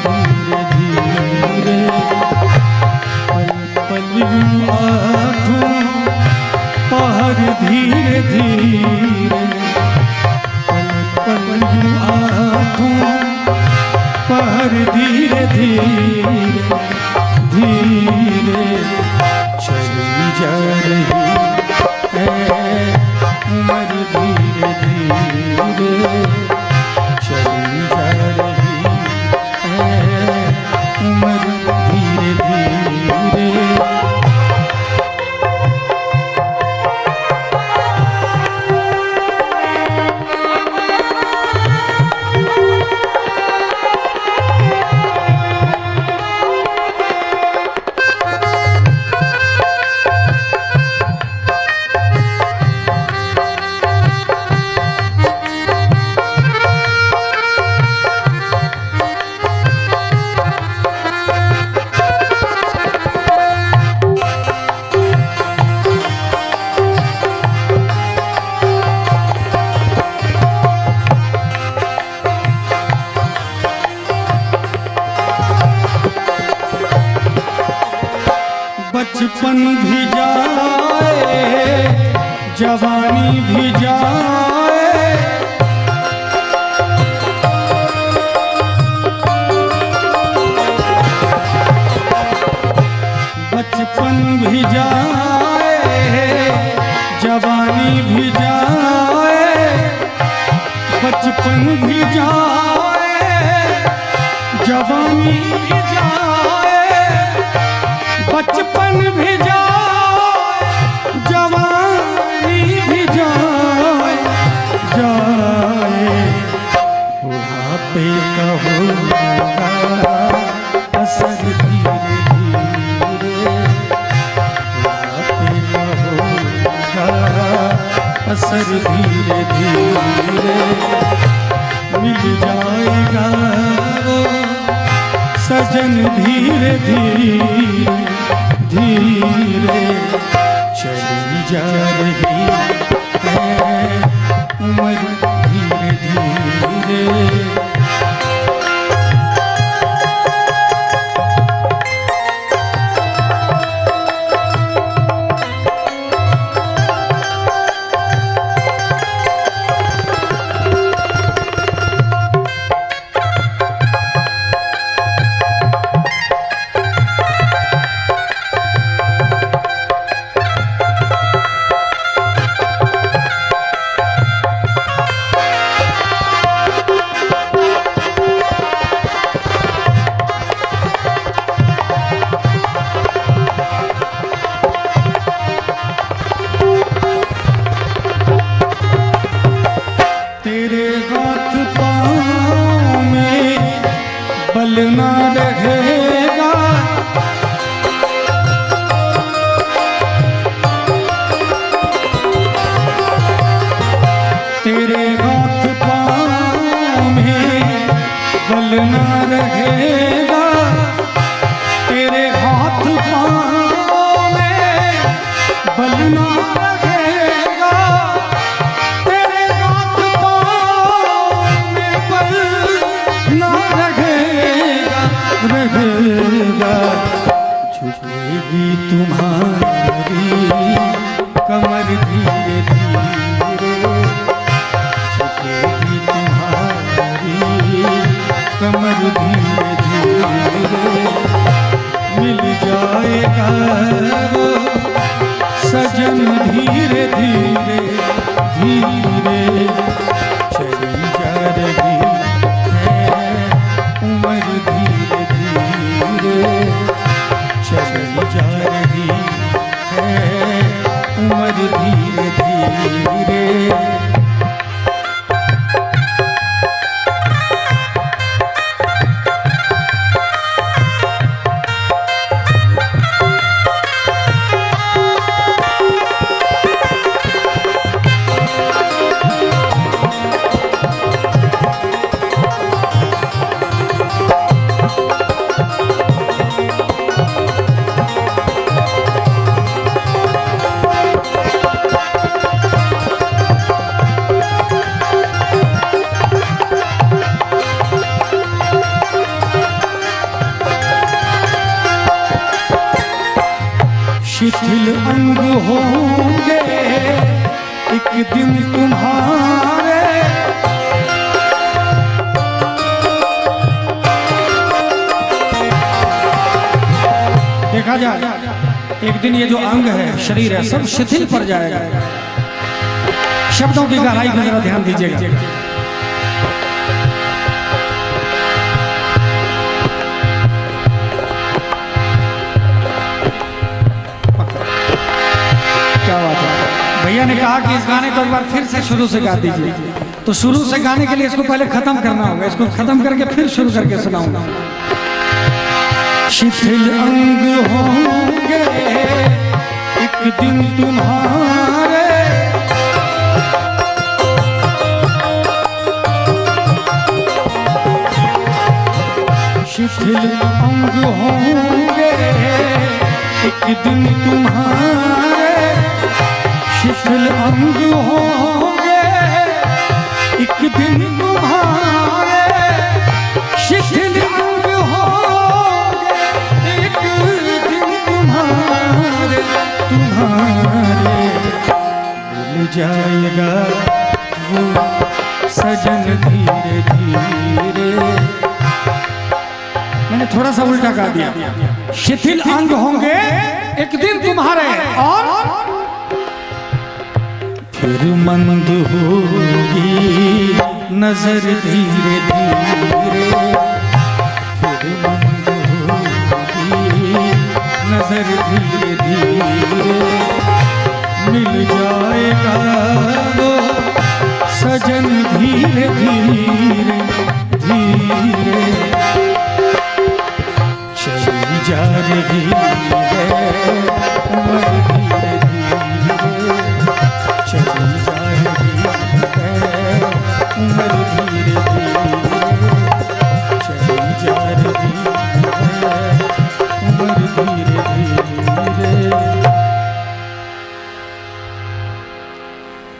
धीरे धीरे पल पल यूं आठों पहर धीरे धीरे पल पल यूं आठों पहर धीरे धीरे धीरे चली जा रही है उम्र धीरे धीरे चली जा रही है उम्र धीरे धीरे। बचपन भी जाए जवानी भी जाए बचपन भी जाए जवानी भी जाए बचपन भी जाए जवानी भी जाए बचपन भी जाए जवानी भी जाए जाए बुढ़ापे का होगा असर धीरे धीरे बुढ़ापे का होगा असर धीरे धीरे मिल जाएगा वो सजन धीरे धीरे धीरे चली जा रही है उम्र धीरे धीरे। बल ना रहेगा तेरे हाथ पाँव में बल ना रहेगा तेरे हाथ पाँव में बल ना रहेगा तेरे हाथ पाँव में बल ना रहेगा झुकेगी तुम्हारी कमर धीरे धीरे झुकेगी तुम्हारी कमर धीरे धीरे मिल जाएगा वो सजन धीरे धीरे धीरे चली जा रही है उम्र धीरे धीरे चली जा रही है उम्र धीरे धीरे। शिथिल अंग होंगे एक दिन तुम्हारे, देखा जाए एक दिन ये जो अंग है, शरीर है, सब शिथिल पड़ जाएगा। शब्दों की गहराई पर जरा ध्यान दीजिएगा। क्या बात है। भैया ने कहा कि इस गाने को एक बार फिर से शुरू से गा दीजिए, तो शुरू से गाने के लिए इसको पहले खत्म करना होगा। इसको खत्म करके फिर शुरू करके सुनाऊंगा। शिथिल अंग होंगे एक दिन तुम्हारे, शिथिल अंग होंगे एक दिन तुम्हारे, शिथिल अंग होंगे एक दिन तुम्हारे, शिथिल अंग होंगे एक दिन तुम्हारे, तुम्हारे मिल जाएगा वो सजन धीरे धीरे। मैंने थोड़ा सा उल्टा गा दिया। शिथिल अंग होंगे एक दिन तुम्हारे, और फिर मंद होगी नजर धीरे धीरे, फिर मंद होगी नजर धीरे धीरे। मिल जाएगा वो सजन धीरे धीरे धीरे। चली जा रही